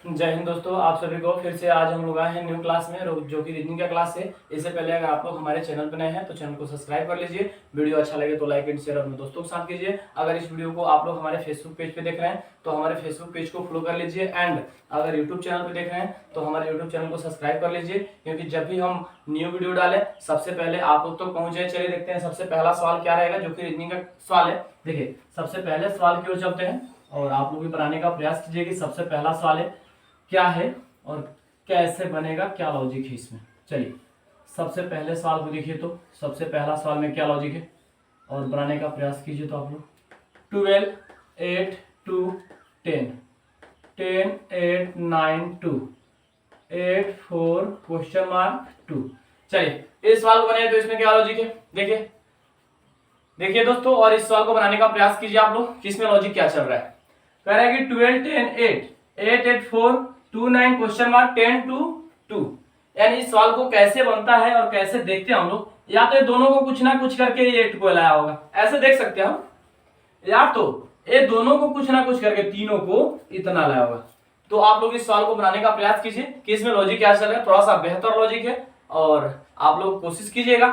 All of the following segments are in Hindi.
जय हिंद दोस्तों, आप सभी को फिर से आज हम लोग आए हैं न्यू क्लास में जो कि रीजनिंग का क्लास है। इससे पहले अगर आप लोग हमारे चैनल पर नए हैं तो चैनल को सब्सक्राइब कर लीजिए। वीडियो अच्छा लगे तो लाइक एंड शेयर अपने दोस्तों के साथ कीजिए। अगर इस वीडियो को आप लोग हमारे फेसबुक पेज पे देख रहे हैं तो हमारे फेसबुक पेज को फॉलो कर लीजिए एंड अगर यूट्यूब चैनल पर देख रहे हैं तो हमारे यूट्यूब चैनल को सब्सक्राइब कर लीजिए, क्योंकि जब भी हम न्यू वीडियो डालें सबसे पहले आप लोग तक पहुंच जाए। चलिए देखते हैं सबसे पहला सवाल क्या रहेगा, जो कि रीजनिंग का सवाल है। देखिए सबसे पहले सवाल की ओर चलते हैं और आप लोग भी बनाने का प्रयास कीजिए कि सबसे पहला सवाल है क्या है और कैसे बनेगा, क्या लॉजिक है इसमें। चलिए सबसे पहले सवाल को देखिए तो सबसे पहला सवाल में क्या लॉजिक है और बनाने का प्रयास कीजिए। तो आप लोग 12 8 2 10 10 8 9 2 8 4 क्वेश्चन मार्क 2। चलिए इस सवाल को बनाए तो इसमें क्या लॉजिक है, देखिए देखिए दोस्तों, और इस सवाल को बनाने का प्रयास कीजिए आप लोग कि इसमें लॉजिक क्या चल रहा है। कह रहा है कि 12 10 8 8 8 4 2 9 क्वेश्चन मार्क 10 2 2। यानी इस सवाल को कैसे बनता है और कैसे देखते हैं हम लोग, या तो ये दोनों को कुछ ना कुछ करके ये 8 को लाया होगा, ऐसे देख सकते हैं हम, या तो ये दोनों को कुछ ना कुछ करके तीनों को इतना लाया होगा। तो आप लोग इस सवाल को बनाने का प्रयास कीजिए कि इसमें लॉजिक क्या चल रहा है। थोड़ा सा बेहतर लॉजिक है और आप लोग कोशिश कीजिएगा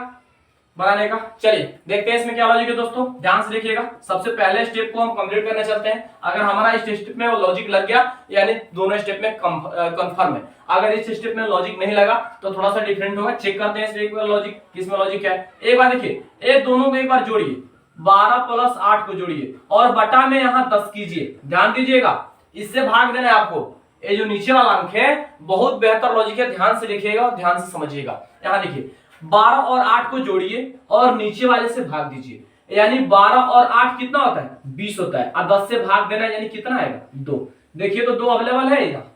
बनाने का। चलिए देखते हैं इसमें क्या लॉजिक है दोस्तों, ध्यान से देखिएगा। सबसे पहले स्टेप को हम कंप्लीट करने चलते हैं। अगर हमारा इस स्टेप में वो लॉजिक लग गया यानी दोनों स्टेप में कंफर्म है। अगर इस स्टेप में लॉजिक नहीं लगा तो थोड़ा सा डिफरेंट होगा। चेक करते हैं इसमें एक बार लॉजिक, किसमें लॉजिक क्या है। एक बार देखिए, ये दोनों को एक बार जोड़िए, 12 प्लस 8 को जोड़िए और बटा में यहाँ 10 कीजिए। ध्यान दीजिएगा, इससे भाग देना है आपको। ये जो नीचे वाला अंक है बहुत बेहतर लॉजिक है, ध्यान से देखिएगा और ध्यान से समझिएगा। यहाँ देखिए 12 और 8 को जोड़िए और नीचे वाले से भाग दीजिए, यानी 12 और 8 कितना होता है, 20 होता है। और 10 से भाग देना यानी कितना आएगा, 2। देखिए तो 2 अवेलेबल है यहाँ।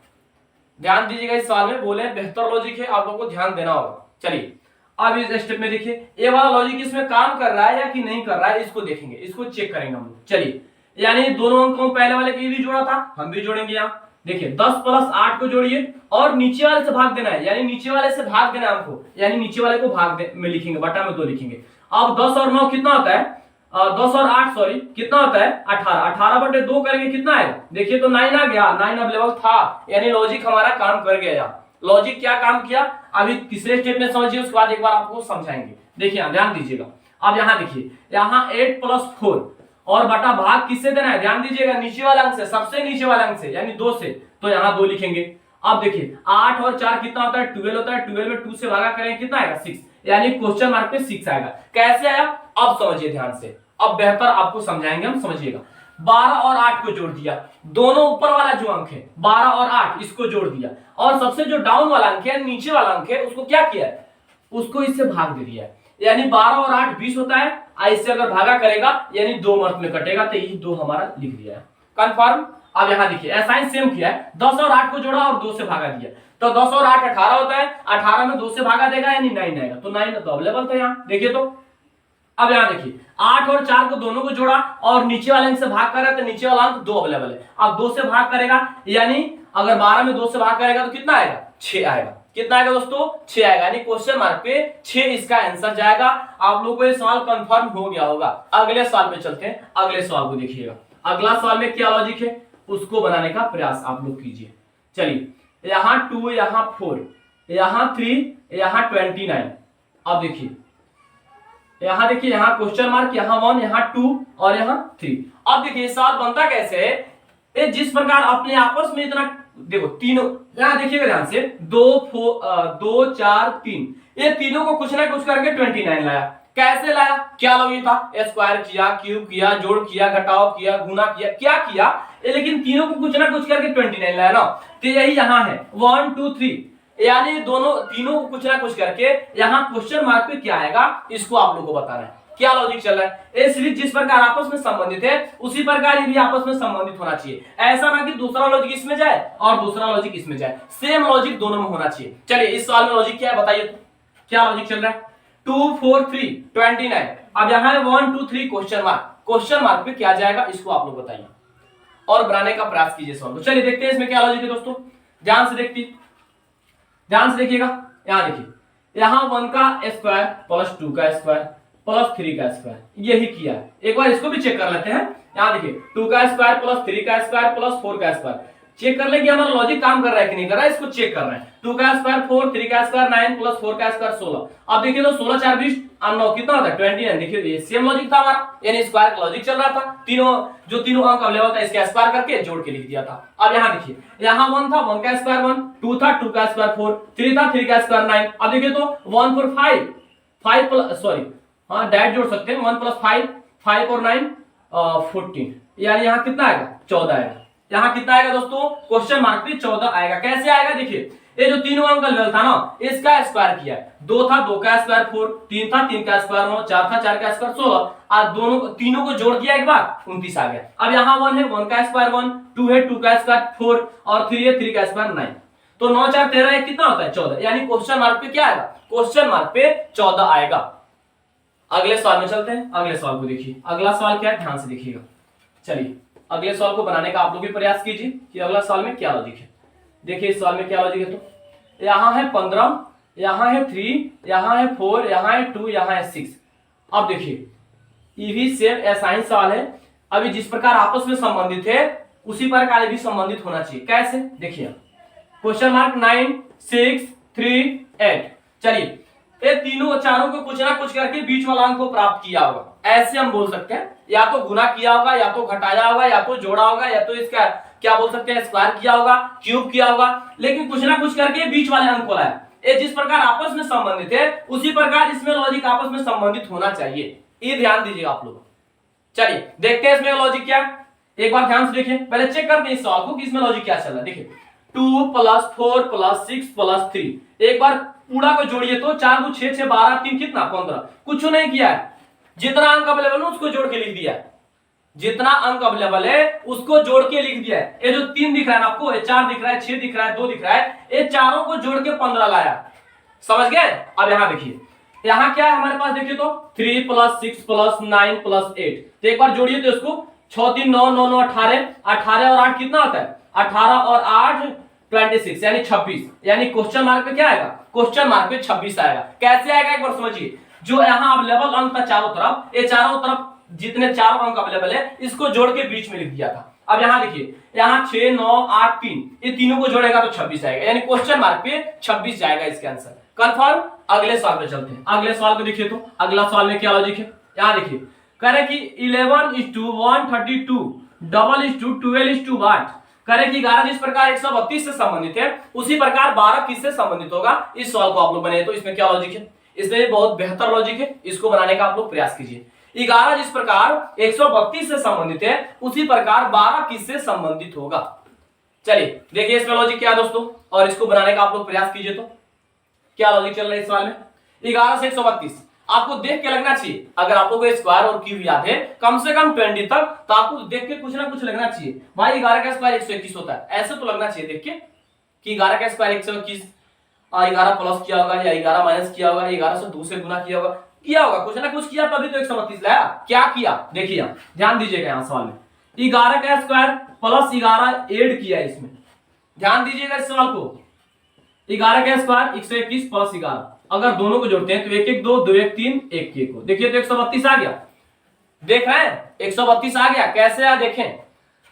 ध्यान दीजिएगा, इस सवाल में बोले बेहतर लॉजिक है, आप लोगों को ध्यान देना होगा। चलिए अब इस स्टेप में देखिए ये वाला लॉजिक इसमें काम कर रहा है या कि नहीं कर रहा है, इसको देखेंगे, इसको चेक करेंगे हम लोग। चलिए यानी दोनों अंकों पहले वाले के भी जोड़ा था, हम भी जोड़ेंगे यहाँ। देखिए 10 प्लस 8 को जोड़िए और नीचे वाले से भाग देना है, यानी नीचे वाले से भाग देना है हमको, यानी नीचे वाले को भाग में लिखेंगे, बटा में 2 लिखेंगे। अब 10 और 9 कितना होता है, 10 और 8 सॉरी कितना होता है, 18। 18 बटे 2 करेंगे कितना आएगा, देखिए तो 9 आ गया, 9 अवेलेबल था, यानी लॉजिक हमारा काम कर गया। यहाँ लॉजिक क्या काम किया अभी तीसरे स्टेप में समझिए, उसके बाद एक बार आपको समझाएंगे। देखिए ध्यान दीजिएगा। अब यहाँ देखिए, यहाँ 8 प्लस 4 और बटा भाग किससे देना है, ध्यान दीजिएगा, नीचे वाला अंक से, सबसे नीचे वाला अंक से, यानी 2 से, तो यहाँ 2 लिखेंगे। अब देखिए 8 और 4 कितना होता है, 12 होता है। 12 में 2 से भागा करेंगे कितना आएगा, 6, यानी क्वेश्चन मार्क पे 6 आएगा। कैसे आया अब समझिए ध्यान से, अब बेहतर आपको समझाएंगे हम, समझिएगा। 12 और 8 को जोड़ दिया, दोनों ऊपर वाला जो अंक है 12 और 8 इसको जोड़ दिया, और सबसे जो डाउन वाला अंक है, नीचे वाला अंक है, उसको क्या किया है, उसको इससे भाग दे दिया है, यानी 12 और 8 20 होता है। इससे अगर भागा करेगा यानी 2 मार्क में कटेगा, तो यही 2 हमारा लिख दिया है, कंफर्म। अब यहाँ देखिए असाइन सेम किया है, 10 और 8 को जोड़ा और 2 से भागा दिया, तो 10 और 8 18 होता है। 18 में 2 से भागा देगा यानी 9 आएगा, तो 9 तो अवेलेबल था यहाँ, देखिए तो। अब यहाँ देखिए 8 और 4 को दोनों को जोड़ा और नीचे वाले अंक से भाग कर रहा है, तो नीचे वाला अंक 2 अवेलेबल है। अब 2 से भाग करेगा, यानी अगर 12 में 2 से भाग करेगा तो कितना आएगा, 6 आएगा। कितना आएगा दोस्तों, 6 आएगा, यानी क्वेश्चन मार्क पे 6 इसका आंसर जाएगा। आप लोगों को ये सवाल कंफर्म हो गया होगा। अगले सवाल पे चलते हैं, अगले सवाल को देखिएगा। अगला सवाल में क्या लॉजिक है उसको बनाने का प्रयास आप लोग कीजिए। चलिए यहाँ 2, यहाँ 4, यहाँ 3, यहाँ 29। अब देखिए यहाँ देखिए, यहाँ क्वेश्चन मार्क, यहाँ 1, यहाँ 2 और यहाँ 3। अब देखिए सवाल बनता कैसे है, ये जिस प्रकार अपने आपस में इतना, देखो तीनों, यहाँ देखिएगा ध्यान से, 2 4 3, ये तीनों को कुछ ना कुछ करके 29 लाया। कैसे लाया, क्या लॉजिक था, स्क्वायर किया, क्यूब किया, जोड़ किया, घटाव किया, गुना किया, क्या किया, लेकिन तीनों को कुछ ना कुछ करके 29 लाया ना। तो यही यहाँ है 1 2 3, यानी दोनों तीनों को कुछ ना कुछ करके यहाँ क्वेश्चन मार्क पे क्या आएगा, इसको आप लोगों को बताना है। क्या लॉजिक चल रहा है, ये सीरीज जिस प्रकार आपस में संबंधित है उसी प्रकार ये भी आपस में संबंधित होना चाहिए। ऐसा ना कि दूसरा लॉजिक इसमें जाए और दूसरा लॉजिक इसमें जाए, सेम लॉजिक दोनों में होना चाहिए। चलिए इस सवाल में लॉजिक क्या है बताइए, तो क्या लॉजिक चल रहा है, 2 4 3 29। अब यहाँ है 1 2 3 क्वेश्चन मार्क पे क्या जाएगा, इसको आप लोग बताइए और बनाने का प्रयास कीजिए सवाल को। चलिए देखते हैं इसमें क्या लॉजिक है दोस्तों, ध्यान से देखिएगा। यहाँ देखिए, यहाँ 1 का स्क्वायर प्लस 2 का स्क्वायर प्लस 3 का स्क्वायर, यही किया है। एक बार इसको भी चेक कर लेते हैं। यहाँ देखिए 2 का स्क्वायर प्लस 3 का स्क्वायर प्लस 4 का स्क्वायर, चेक कर ले कि हमारा लॉजिक काम कर रहा है कि नहीं कर रहा है, इसको चेक कर रहे हैं। 2 का स्क्वायर 4, 3 का स्क्वायर 9 प्लस 4 का स्क्वायर 16। अब देखिए तो 16 4 20 और 9 कितना होता है 29। देखिए ये सेम लॉजिक था हमारा, यानी स्क्वायर का लॉजिक चल रहा था। तीनों अंक अवेलेबल था, इसके स्क्वायर करके जोड़ के लिख दिया था। अब यहाँ देखिए, यहाँ 1 था, 1 का स्क्वायर 1, 2 था, 2 का स्क्वायर 4, 3 था, 3 का स्क्वायर 9। अब देखिए तो 1 4 5 प्लस सॉरी हाँ डायरेक्ट जोड़ सकते हैं, 1 प्लस 5 और 9 14, यानी यहाँ कितना आएगा 14 आएगा। यहाँ कितना आएगा दोस्तों, क्वेश्चन मार्क पे 14 आएगा। कैसे आएगा देखिए, ये जो तीनों अंक अवेलेबल था ना, इसका स्क्वायर किया है। 2 था, 2 का स्क्वायर 4, 3 था, 3 का स्क्वायर 9, 4 था, 4 का स्क्वायर 16 और तीनों को जोड़ दिया एक बार 29 आ गया। अब यहाँ 1 है, 1 का स्क्वायर 1, 2 है, 2 का स्क्वायर 4 और 3 है, 3 का स्क्वायर 9। तो 9 4 13 एक कितना होता है 14, यानी क्वेश्चन मार्क पे क्या आएगा, क्वेश्चन मार्क पे 14 आएगा। अगले सवाल में चलते हैं। अगले सवाल को देखिए, अगला सवाल क्या है, ध्यान से देखिएगा। चलिए अगले सवाल को बनाने का आप लोग भी प्रयास कीजिए कि अगला सवाल में क्या लॉजिक है। देखिए इस सवाल में क्या लॉजिक है, तो यहाँ है 15, यहाँ है 3, यहाँ है 4, यहाँ है 2, यहाँ है 6। अब देखिए ये भी सेम ऐसा ही सवाल है। अभी जिस प्रकार आपस में संबंधित है उसी प्रकार भी संबंधित होना चाहिए। कैसे देखिए, क्वेश्चन मार्क 9 6 3 8। चलिए ये तीनों चारों को कुछ ना कुछ करके बीच वाला अंक को प्राप्त किया होगा, ऐसे हम बोल सकते हैं। या तो गुना किया होगा, या तो घटाया होगा, या तो जोड़ा होगा, या तो इसका क्या बोल सकते हैं स्क्वायर किया होगा, क्यूब किया होगा, लेकिन कुछ ना कुछ करके बीच वाले अंक को लाया। ये जिस प्रकार आपस में संबंधित है उसी प्रकार इसमें लॉजिक आपस में संबंधित होना चाहिए, ये ध्यान दीजिएगा आप लोग। चलिए देखते हैं इसमें लॉजिक क्या, एक बार ध्यान से देखिए। पहले चेक करते हैं इस सवाल को कि इसमें लॉजिक क्या चल रहा है। देखिए 2 + 4 + 6 + 3, एक बार पूरा को जोड़िए तो 4 2 6 6 12 3 कितना 15। कुछ नहीं किया है, जितना अंक अवेलेबल है उसको जोड़ के लिख दिया है, जितना अंक अवेलेबल है उसको जोड़ के लिख दिया है। ये जो 3 दिख रहा है ना आपको, ये 4 दिख रहा है, 6 दिख रहा है, 2 दिख रहा है, ये चारों को जोड़ के 15 लाया। समझ गए। अब यहाँ देखिए, यहाँ क्या है हमारे पास, देखिए तो 3 + 6 + 9 + 8, तो एक बार जोड़िए तो इसको 6 3 9 9 9 18, 18 और 8 कितना होता है 18 और 8 26, यानी 26, यानी क्वेश्चन मार्क पे क्या आएगा, क्वेश्चन मार्क पे 26 आएगा। कैसे आएगा एक बार समझिए, जो यहाँ अवेलेबल अंक था चारों तरफ, ये चारों तरफ जितने चारों अंक अवेलेबल है इसको जोड़ के बीच में लिख दिया था। अब यहाँ देखिए, यहाँ 6 9 8 3, ये तीनों को जोड़ेगा तो 26 आएगा, यानी क्वेश्चन मार्क पे 26 जाएगा इसके आंसर। कंफर्म। अगले सवाल पे चलते हैं। अगले सवाल को देखिए तो अगला सवाल में क्या लॉजिक है, यहाँ देखिए कह रहे कि 11:132 12:12 वाट। करे कि 11 जिस प्रकार 132 से संबंधित है उसी प्रकार 12 किससे संबंधित होगा। इस सवाल को आप लोग बनाए तो इसमें क्या लॉजिक है, इसमें बहुत बेहतर लॉजिक है, इसको बनाने का आप लोग प्रयास कीजिए। 11 जिस प्रकार 132 से संबंधित है उसी प्रकार 12 किससे संबंधित होगा। चलिए देखिए इसमें लॉजिक क्या है दोस्तों, और इसको बनाने का आप लोग प्रयास कीजिए तो क्या लॉजिक चल रहा है इस सवाल में। 11 से 132 आपको देख के लगना चाहिए, अगर आपको कोई स्क्वायर और क्यूब याद है कम से कम 20 तक, तो आपको देख के कुछ ना कुछ लगना चाहिए भाई 11 का स्क्वायर 121 होता है, ऐसे तो लगना चाहिए देख के कि 11 का स्क्वायर 121, 11 प्लस किया होगा या 11 माइनस किया होगा, 11 से 2 से गुना किया होगा, कुछ ना कुछ किया तभी तो 132 लाया। क्या किया देखिए, ध्यान दीजिएगा यहाँ सवाल में 11 का स्क्वायर प्लस 11 ऐड किया इसमें, ध्यान दीजिएगा इस सवाल को। 11 का स्क्वायर 121 प्लस 11, अगर दोनों को जोड़ते हैं तो 1 1 2 2 1 3 1 1 को देखिए तो 132 आ गया। देख रहे हैं 132 आ गया, कैसे आ देखें,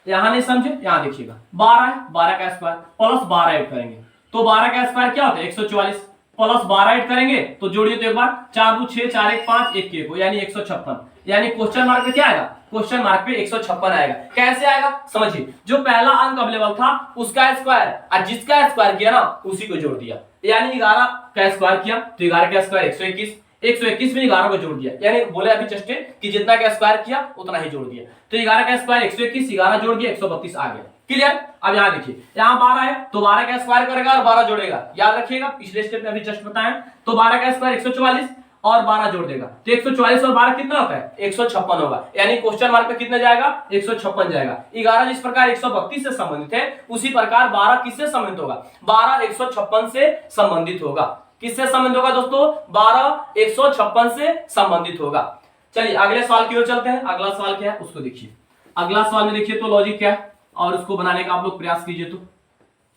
यहां नहीं समझे, यहां देखिएगा 12 है, 12 का स्क्वायर प्लस 12 ऐड करेंगे तो 12 का स्क्वायर क्या होता है 144 प्लस 12 ऐड करेंगे तो जोड़िए तो एक बार 4 2 6 4 1 5 1 1 को, यानी 156, यानी क्वेश्चन मार्क पे क्या आएगा, क्वेश्चन मार्क पे 156 आएगा। कैसे आएगा समझिए, जो पहला अंक अवेलेबल था उसका स्क्वायर और जिसका स्क्वायर किया ना उसी को जोड़ दिया, यानी 11 का स्क्वायर किया तो 11 का स्क्वायर 121, 121 में 11 को जोड़ दिया, यानी बोले अभी जस्ट कि जितना का स्क्वायर किया उतना ही जोड़ दिया, तो 11 का स्क्वायर 121, 11 जोड़ दिया 132 आ गया। क्लियर। अब यहाँ देखिए, यहाँ 12 है तो 12 का स्क्वायर करेगा और 12 जोड़ेगा, याद रखिएगा पिछले स्टेप में अभी जस्ट बताया। तो 12 का स्क्वायर 144 और 12 जोड़ देगा तो 144 और 12 कितना होता है 156 होगा, यानी क्वेश्चन मार्क पे कितना जाएगा 156 जाएगा। 11 जिस प्रकार 132 से संबंधित है उसी प्रकार 12 किससे संबंधित होगा, 12 156 से संबंधित होगा। किससे संबंधित होगा दोस्तों, 12 156 से संबंधित होगा। चलिए अगले सवाल की ओर चलते हैं। अगला सवाल क्या है उसको देखिए। अगला सवाल में देखिए तो लॉजिक क्या है और उसको बनाने का आप लोग प्रयास कीजिए तो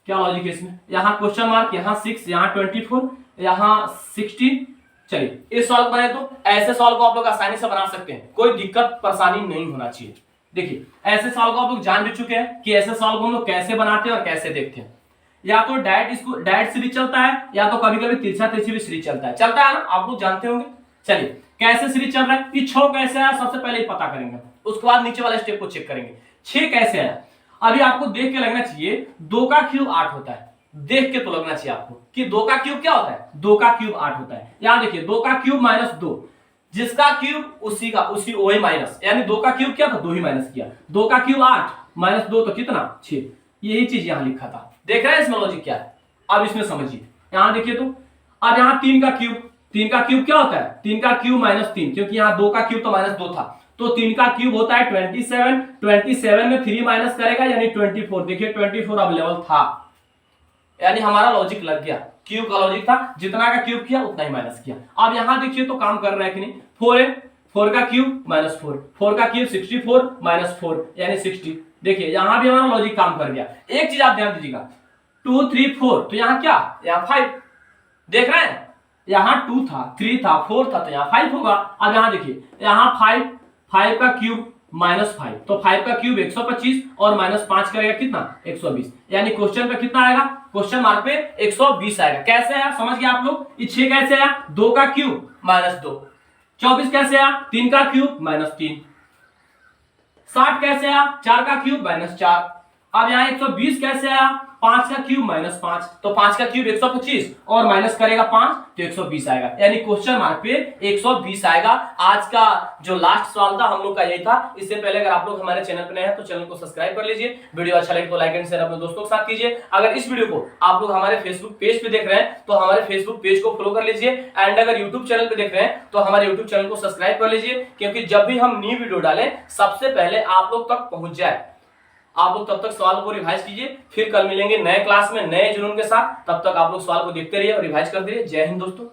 क्या लॉजिक है इसमें। यहाँ क्वेश्चन मार्क, यहाँ 6, यहाँ 24, यहाँ 60। चलिए इस सवाल को बनाए तो ऐसे सवाल को आप लोग आसानी से बना सकते हैं, कोई दिक्कत परेशानी नहीं होना चाहिए। देखिए ऐसे सवाल को आप लोग जान भी चुके हैं कि ऐसे सवाल को हम लोग कैसे बनाते हैं और कैसे देखते हैं। या तो डायरेक्ट सीरीज चलता है, या तो कभी कभी तिरछा तिरछी भी सीरीज चलता है ना, आप लोग जानते होंगे। चलिए कैसे सीरीज चल रहा है, कि 6 कैसे आया सबसे पहले ही पता करेंगे, उसके बाद नीचे वाले स्टेप को चेक करेंगे। 6 कैसे आया, अभी आपको देख के लगना चाहिए 2 का क्यूब 8 होता है, देख के तो लगना चाहिए आपको कि 2 का क्यूब क्या होता है, 2 का क्यूब 8 होता है। यहां देखिए 2 का क्यूब माइनस 2, जिसका क्यूब उसी वही माइनस, यानी 2 का क्यूब क्या था, 2 ही माइनस किया। 2 का क्यूब 8 माइनस 2 तो कितना 6, यही चीज यहां लिखा था। देख रहे हैं इसमें लॉजिक क्या है, अब इसमें समझिए। यहां देखिए तो अब यहां 3 का क्यूब क्या होता है, 3 का क्यूब माइनस 3, क्योंकि यहां 2 का क्यूब तो माइनस 2 था, तो 3 का क्यूब होता है 27, 27 में 3 माइनस करेगा यानी 24। देखिए 24 अवेलेबल था, यानी हमारा लॉजिक लग गया, क्यूब का लॉजिक था, जितना का क्यूब किया उतना ही माइनस किया। अब यहां देखिए तो काम कर रहा है कि नहीं, 4 है, 4 का क्यूब माइनस 4, 4 का क्यूब 64 माइनस 4 यानी 60। देखिए यहां भी हमारा लॉजिक काम कर गया। एक चीज आप ध्यान दीजिएगा, 2 3 4, तो यहाँ क्या, यहाँ 5, देख रहे हैं, यहाँ 2 था, 3 था, 4 था, तो यहाँ 5 होगा। अब यहाँ देखिए यहाँ 5 का क्यूब माइनस 5, तो 5 का क्यूब 125 और माइनस 5 करेगा कितना 120, यानी क्वेश्चन पे कितना आएगा, क्वेश्चन मार्क पे 120 आएगा। कैसे आया समझ गए आप लोग, ये 6 कैसे आया, 2 का क्यूब माइनस 2, 24 कैसे आया, 3 का क्यूब माइनस 3, 60 कैसे आया, 4 का क्यूब माइनस 4, अब यहाँ 120 कैसे आया, 5 का क्यूब माइनस 5, तो 5 का क्यूब 125 और माइनस करेगा 5 तो 120 आएगा, यानी क्वेश्चन मार्क पे 120 आएगा। आज का जो लास्ट सवाल था हम लोग का यही था। इससे पहले अगर आप लोग हमारे चैनल पर नए हैं तो चैनल को सब्सक्राइब कर लीजिए, वीडियो अच्छा लगे तो लाइक एंड शेयर अपने दोस्तों के साथ कीजिए। अगर इस वीडियो को आप लोग हमारे फेसबुक पेज पे देख रहे हैं तो हमारे फेसबुक पेज को फॉलो कर लीजिए, एंड अगर यूट्यूब चैनल पे देख रहे हैं तो हमारे यूट्यूब चैनल को सब्सक्राइब कर लीजिए, क्योंकि जब भी हम न्यू वीडियो डालें सबसे पहले आप लोग तक पहुंच जाए। आप लोग तब तक सवाल को रिवाइज कीजिए, फिर कल मिलेंगे नए क्लास में नए जुनून के साथ। तब तक आप लोग सवाल को देखते रहिए और रिवाइज करते रहिए। जय हिंद दोस्तों।